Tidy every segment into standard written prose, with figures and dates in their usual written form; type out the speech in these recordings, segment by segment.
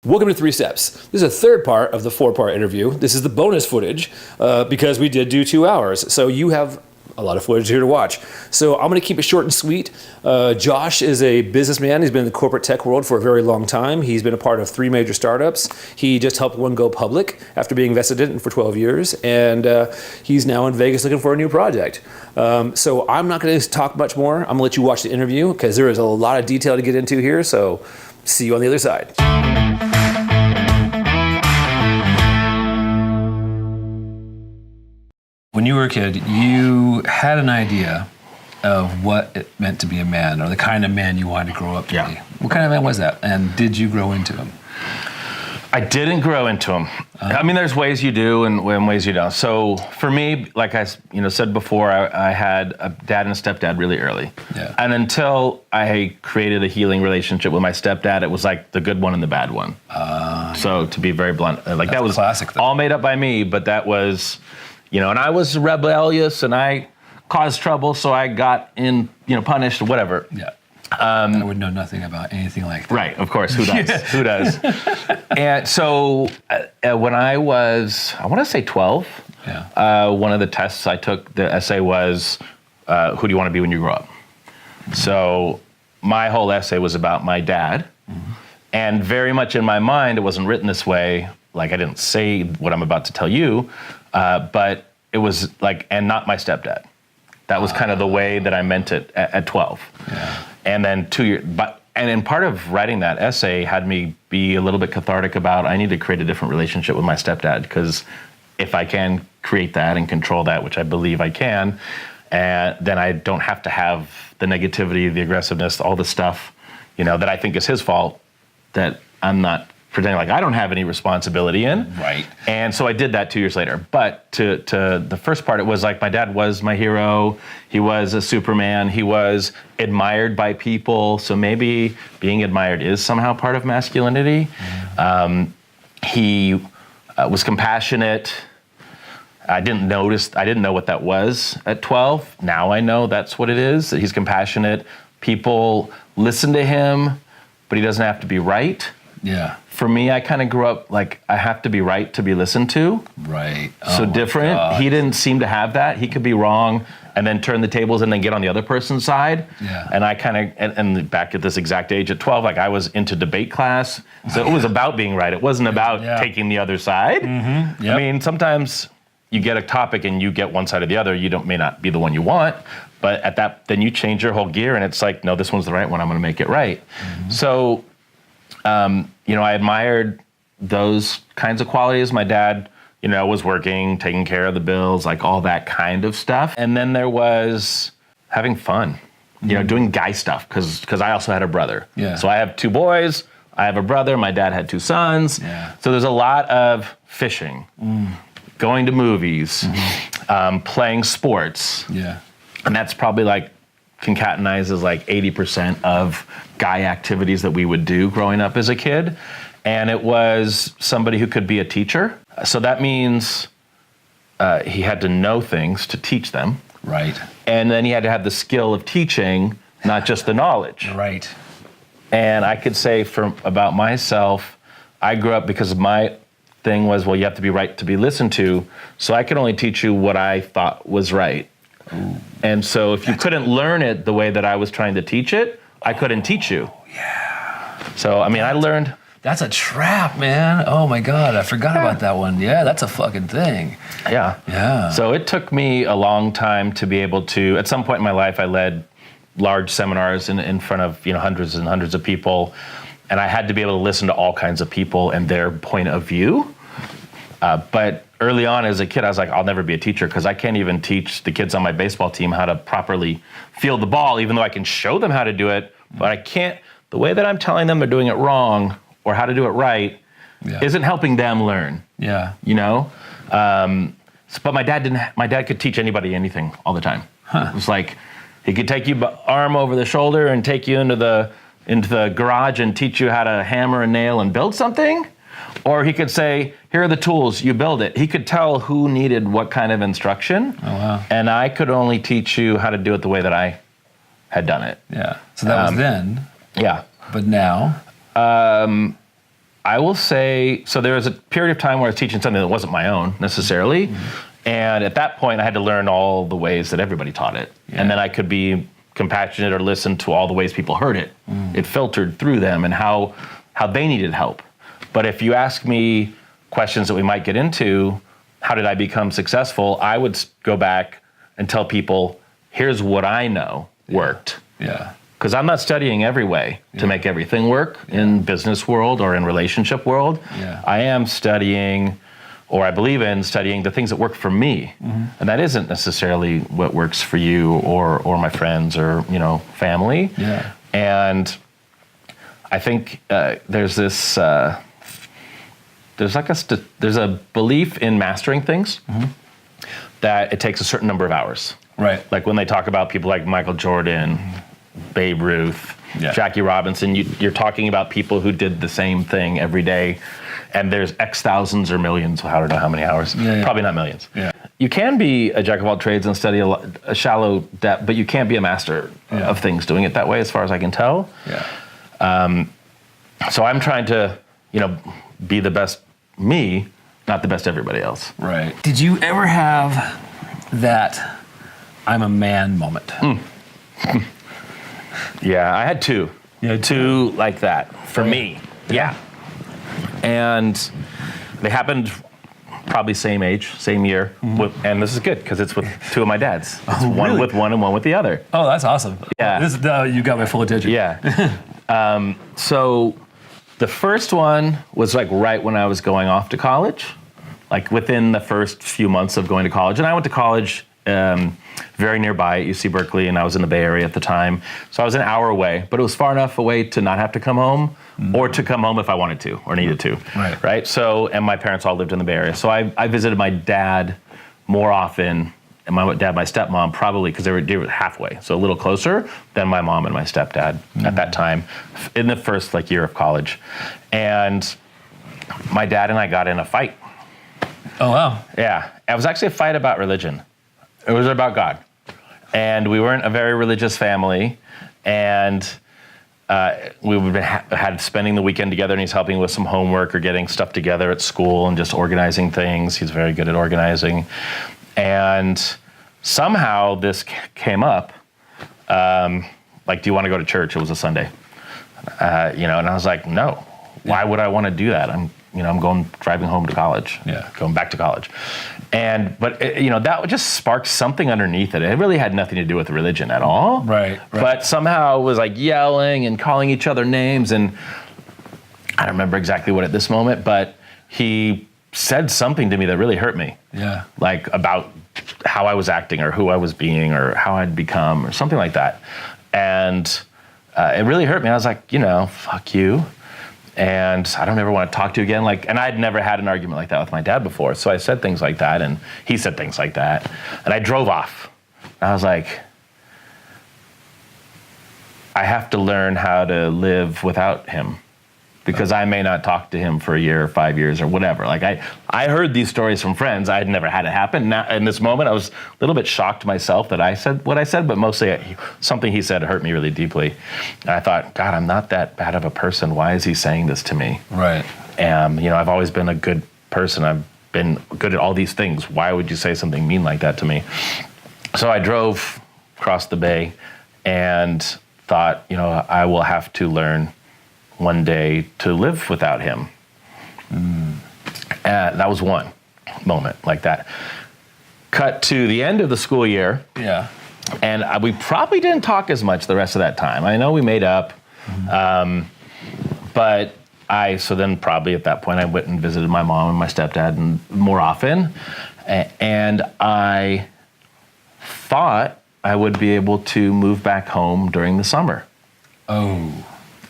Welcome to 3 Steps. This is a third part of the 4-part interview. This is the bonus footage because we did do 2 hours. So you have a lot of footage here to watch. So I'm going to keep it short and sweet. Josh is a businessman. He's been in the corporate tech world for a very long time. He's been a part of 3 major startups. He just helped one go public after being invested in for 12 years. And he's now in Vegas looking for a new project. So I'm not going to talk much more. I'm going to let you watch the interview because there is a lot of detail to get into here. So see you on the other side. When you were a kid, you had an idea of what it meant to be a man, or the kind of man you wanted to grow up to be. What kind of man was that? And did you grow into him? I didn't grow into him. I mean, there's ways you do and ways you don't. So for me, like I said before, I had a dad and a stepdad really early. Yeah. And until I created a healing relationship with my stepdad, it was like the good one and the bad one. So to be very blunt, like that was classic, though. All made up by me, but that was... and I was rebellious and I caused trouble, so I got punished or whatever. Yeah. I would know nothing about anything like that. Right, of course, who does? Who does? And so when I was, I want to say 12, one of the tests I took, the essay was, who do you want to be when you grow up? So my whole essay was about my dad. Mm-hmm. And very much in my mind, it wasn't written this way, like I didn't say what I'm about to tell you, but it was like, and not my stepdad. That was kind of the way that I meant it at 12. Yeah. And then 2 years, and part of writing that essay had me be a little bit cathartic about, I need to create a different relationship with my stepdad, because if I can create that and control that, which I believe I can, then I don't have to have the negativity, the aggressiveness, all the stuff, that I think is his fault, that I'm not pretending like I don't have any responsibility in. Right. And so I did that 2 years later. But to the first part, it was like my dad was my hero. He was a Superman. He was admired by people. So maybe being admired is somehow part of masculinity. Mm-hmm. He was compassionate. I didn't know what that was at 12. Now I know that's what it is. He's compassionate. People listen to him, but he doesn't have to be right. Yeah. For me, I kind of grew up like I have to be right to be listened to. Right. So different. God. He didn't seem to have that. He could be wrong and then turn the tables and then get on the other person's side. Yeah. And I kind of, and back at this exact age at 12, like I was into debate class. So it was about being right. It wasn't about taking the other side. Mm-hmm. Yep. I mean, sometimes you get a topic and you get one side or the other. You may not be the one you want, but at that, then you change your whole gear and it's like, no, this one's the right one. I'm going to make it right. Mm-hmm. So, I admired those kinds of qualities. My dad, was working, taking care of the bills, like all that kind of stuff. And then there was having fun, doing guy stuff, because I also had a brother. Yeah. So I have 2 boys, I have a brother, my dad had 2 sons. Yeah. So there's a lot of fishing, going to movies, playing sports. Yeah. And that's probably like concatenizes like 80% of guy activities that we would do growing up as a kid. And it was somebody who could be a teacher. So that means he had to know things to teach them. Right. And then he had to have the skill of teaching, not just the knowledge. Right. And I could say about myself, I grew up because my thing was, well, you have to be right to be listened to. So I could only teach you what I thought was right. Ooh. And so if you couldn't learn it the way that I was trying to teach it, I couldn't teach you. Yeah. So, I mean, I learned... That's a trap, man. Oh, my God. I forgot about that one. Yeah, that's a fucking thing. Yeah. Yeah. So it took me a long time to be able to... At some point in my life, I led large seminars in front of hundreds and hundreds of people, and I had to be able to listen to all kinds of people and their point of view. But early on as a kid, I was like, I'll never be a teacher because I can't even teach the kids on my baseball team how to properly field the ball, even though I can show them how to do it. But I can't, the way that I'm telling them they're doing it wrong or how to do it right isn't helping them learn. Yeah. But my dad could teach anybody anything all the time. Huh. It was like, he could take you arm over the shoulder and take you into the garage and teach you how to hammer a nail and build something. Or he could say, here are the tools, you build it. He could tell who needed what kind of instruction. Oh, wow. And I could only teach you how to do it the way that I had done it. Yeah. So that was then. Yeah. But now? I will say, so there was a period of time where I was teaching something that wasn't my own necessarily. And at that point, I had to learn all the ways that everybody taught it. Yeah. And then I could be compassionate or listen to all the ways people heard it. It filtered through them and how they needed help. But if you ask me questions that we might get into, how did I become successful? I would go back and tell people, here's what I know worked. Yeah. Because I'm not studying every way to make everything work in business world or in relationship world. Yeah. I am studying, or I believe in studying the things that work for me. And that isn't necessarily what works for you or my friends or, family. Yeah. And I think there's this, there's a belief in mastering things that it takes a certain number of hours. Right. Like when they talk about people like Michael Jordan, Babe Ruth, Jackie Robinson, you're talking about people who did the same thing every day, and there's X thousands or millions, I don't know how many hours, probably not millions. Yeah. You can be a jack of all trades and study a shallow depth, but you can't be a master of things doing it that way, as far as I can tell. Yeah. So I'm trying to, be the best me, not the best everybody else. Right. Did you ever have that I'm a man moment? Yeah, I had two. Two like that for me. Yeah. And they happened probably same age, same year. And this is good because it's with two of my dads. It's one really? with one and one with the other. Oh, that's awesome. Yeah. This is, you got my full attention. Yeah. So the first one was like right when I was going off to college, like within the first few months of going to college. And I went to college very nearby at UC Berkeley, and I was in the Bay Area at the time. So I was an hour away, but it was far enough away to not have to come home or to come home if I wanted to or needed to. Right. So, and my parents all lived in the Bay Area. So I visited my dad more often, and my dad, my stepmom, probably because they were halfway, so a little closer than my mom and my stepdad at that time in the first year of college. And my dad and I got in a fight. Oh, wow. Yeah. It was actually a fight about religion. It was about God. And we weren't a very religious family. And we had spending the weekend together, and he's helping with some homework or getting stuff together at school and just organizing things. He's very good at organizing. And somehow this came up, do you want to go to church? It was a Sunday. And I was like, no. Why would I want to do that? I'm driving home to college. Yeah. Going back to college. But that just sparked something underneath it. It really had nothing to do with religion at all. Right. But somehow it was like yelling and calling each other names. And I don't remember exactly what at this moment, but he said something to me that really hurt me. Yeah. Like about how I was acting or who I was being or how I'd become or something like that. And it really hurt me. I was like, fuck you. And I don't ever want to talk to you again. And I'd never had an argument like that with my dad before. So I said things like that, and he said things like that. And I drove off. And I was like, I have to learn how to live without him, because I may not talk to him for a year or 5 years or whatever. I heard these stories from friends. I had never had it happen. Now, in this moment, I was a little bit shocked myself that I said what I said, but mostly something he said hurt me really deeply. And I thought, God, I'm not that bad of a person. Why is he saying this to me? Right. And, I've always been a good person. I've been good at all these things. Why would you say something mean like that to me? So I drove across the bay and thought, I will have to learn one day to live without him. And that was one moment like that. Cut to the end of the school year. Yeah. And we probably didn't talk as much the rest of that time. I know we made up, but so then probably at that point I went and visited my mom and my stepdad more often. And I thought I would be able to move back home during the summer. Oh.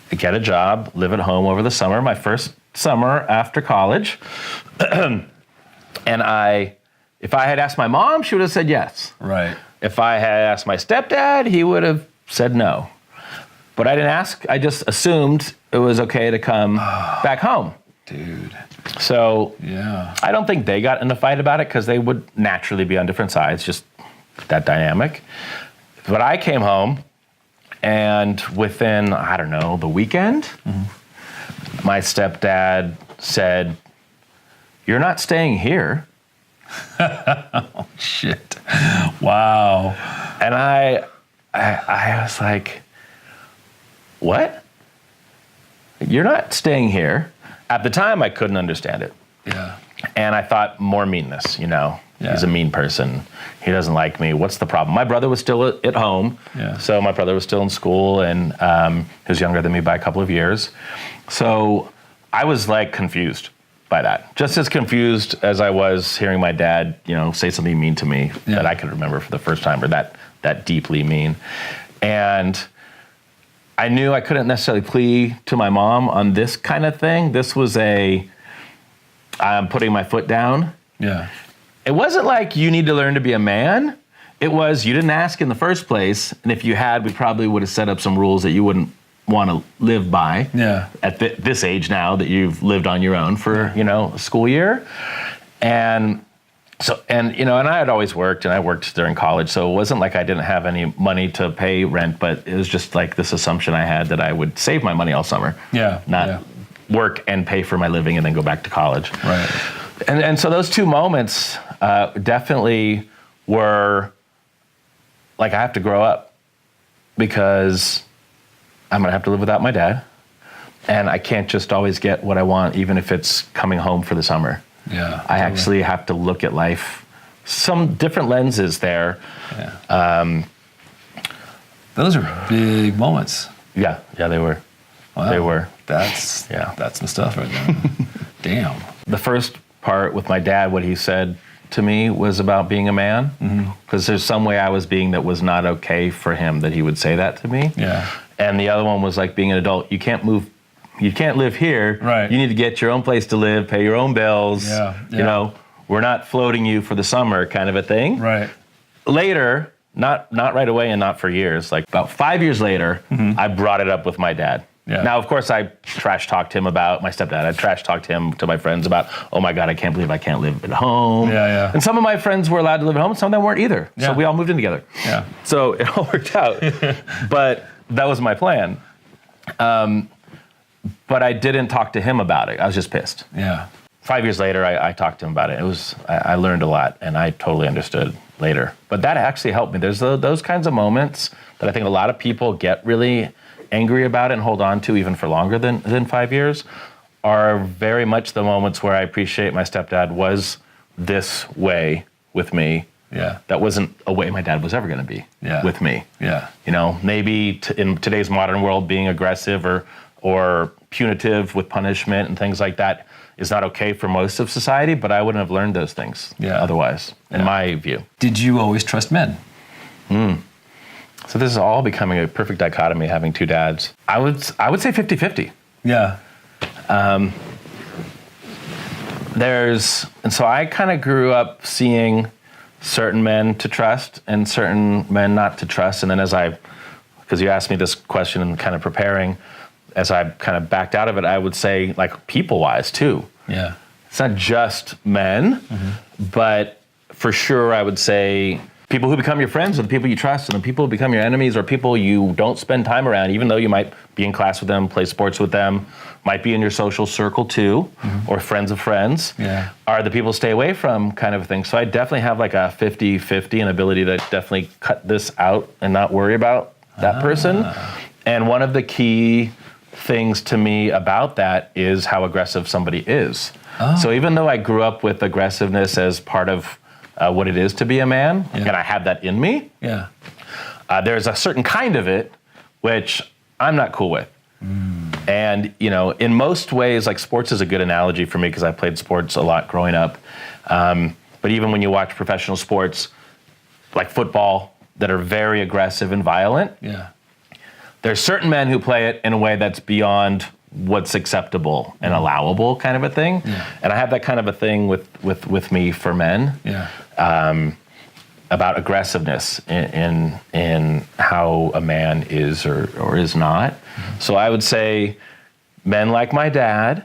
Get a job, live at home over the summer, my first summer after college. And if I had asked my mom, she would have said yes. Right. If I had asked my stepdad, he would have said no. But I didn't ask, I just assumed it was okay to come back home. Dude. So yeah, I don't think they got in a fight about it because they would naturally be on different sides, just that dynamic. But I came home, and within, the weekend, my stepdad said, "You're not staying here." Oh, shit. Wow. And I was like, "What? You're not staying here?" At the time, I couldn't understand it. Yeah. And I thought, more meanness, Yeah. He's a mean person. He doesn't like me. What's the problem? My brother was still at home. Yeah. So my brother was still in school, and he was younger than me by a couple of years. So I was like confused by that. Just as confused as I was hearing my dad, say something mean to me that I could remember for the first time, or that deeply mean. And I knew I couldn't necessarily plea to my mom on this kind of thing. This was I'm putting my foot down. Yeah. It wasn't like you need to learn to be a man. It was you didn't ask in the first place, and if you had, we probably would have set up some rules that you wouldn't want to live by. Yeah. At this age now that you've lived on your own for a school year, and so and I had always worked, and I worked during college, so it wasn't like I didn't have any money to pay rent, but it was just like this assumption I had that I would save my money all summer. Yeah. Not work and pay for my living and then go back to college. Right. And so those two moments definitely were like, I have to grow up because I'm going to have to live without my dad. And I can't just always get what I want, even if it's coming home for the summer. Yeah. I actually have to look at life, some different lenses there. Yeah. Those are big moments. Yeah, they were. Wow. They were. That's the stuff right there. Damn. The first part with my dad, what he said to me was about being a man, because there's some way I was being that was not okay for him that he would say that to me. Yeah. And the other one was like being an adult. You can't live here. Right. You need to get your own place to live, pay your own bills. Yeah. We're not floating you for the summer kind of a thing. Right. Later, not right away and not for years, like about 5 years later, I brought it up with my dad. Yeah. Now, of course, I trash talked him about my stepdad. I trash talked him to my friends about, oh my God, I can't believe I can't live at home. Yeah. And some of my friends were allowed to live at home, some of them weren't either. Yeah. So we all moved in together. Yeah. So it all worked out. But that was my plan. But I didn't talk to him about it. I was just pissed. Yeah. 5 years later, I talked to him about it. I learned a lot, and I totally understood later. But that actually helped me. There's those kinds of moments that I think a lot of people get really angry about and hold on to even for longer than 5 years, are very much the moments where I appreciate my stepdad was this way with me. Yeah. That wasn't a way my dad was ever going to be with me. Yeah. Maybe in today's modern world, being aggressive or punitive with punishment and things like that is not okay for most of society, but I wouldn't have learned those things otherwise, in my view. Did you always trust men? So this is all becoming a perfect dichotomy, having two dads. I would say 50-50. Yeah. And so I kind of grew up seeing certain men to trust and certain men not to trust. And then because you asked me this question and kind of preparing, as I kind of backed out of it, I would say like people-wise too. Yeah. It's not just men, but for sure I would say people who become your friends are the people you trust, and the people who become your enemies are people you don't spend time around, even though you might be in class with them, play sports with them, might be in your social circle too, or friends of friends, are the people stay away from kind of thing. So I definitely have like a 50-50, an ability to definitely cut this out and not worry about that person. And one of the key things to me about that is how aggressive somebody is. So even though I grew up with aggressiveness as part of what it is to be a man, and I have that in me, there's a certain kind of it which I'm not cool with. And, in most ways, like sports is a good analogy for me because I played sports a lot growing up. But even when you watch professional sports, like football, that are very aggressive and violent, there's certain men who play it in a way that's beyond what's acceptable and allowable kind of a thing. And I have that kind of a thing with me for men. About aggressiveness in how a man is or is not. So I would say men like my dad,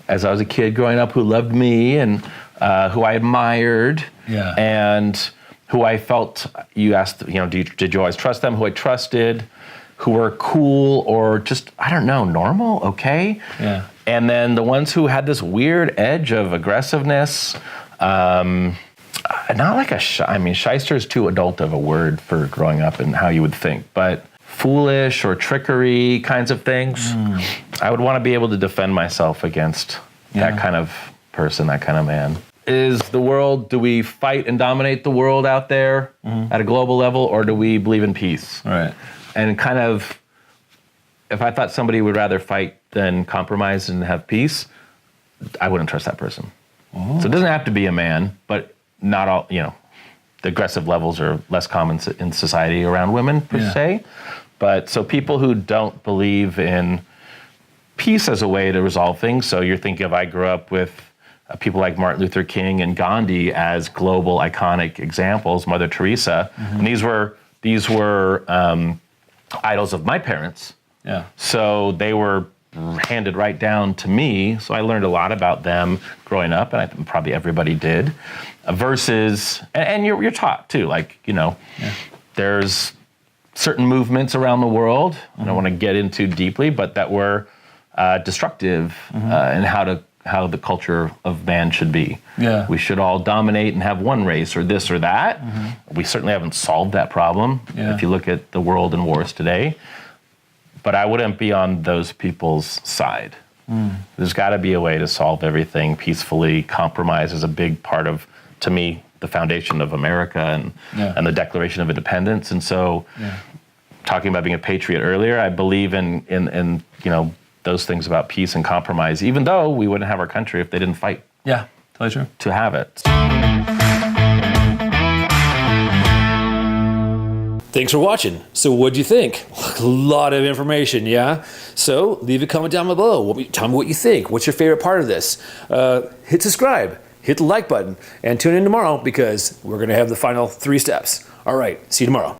as I was a kid growing up, who loved me and who I admired, and who I felt, you asked, did you always trust them, who I trusted, who were cool or just, I don't know, normal, okay? Yeah. And then the ones who had this weird edge of aggressiveness, not like shyster is too adult of a word for growing up and how you would think, but foolish or trickery kinds of things. I would want to be able to defend myself against that kind of person, that kind of man. Do we fight and dominate the world out there at a global level, or do we believe in peace? Right. And kind of, if I thought somebody would rather fight than compromise and have peace, I wouldn't trust that person. So it doesn't have to be a man, but not all, the aggressive levels are less common in society around women per se. But so people who don't believe in peace as a way to resolve things. So you're thinking I grew up with people like Martin Luther King and Gandhi as global iconic examples, Mother Teresa. And these were idols of my parents. Yeah. So they were handed right down to me. So I learned a lot about them growing up, and I think probably everybody did. Versus, and you're taught too, there's certain movements around the world, I don't want to get into deeply, but that were destructive in how the culture of man should be. Yeah. We should all dominate and have one race or this or that. We certainly haven't solved that problem if you look at the world and wars today. But I wouldn't be on those people's side. There's got to be a way to solve everything peacefully. Compromise is a big part of, to me, the foundation of America and the Declaration of Independence. And so, talking about being a patriot earlier, I believe in those things about peace and compromise, even though we wouldn't have our country if they didn't fight. Yeah, totally true. To have it. Thanks for watching. So what do you think? A lot of information, yeah? So leave a comment down below. Tell me what you think. What's your favorite part of this? Hit subscribe, hit the like button, and tune in tomorrow because we're going to have the final 3 steps. All right, see you tomorrow.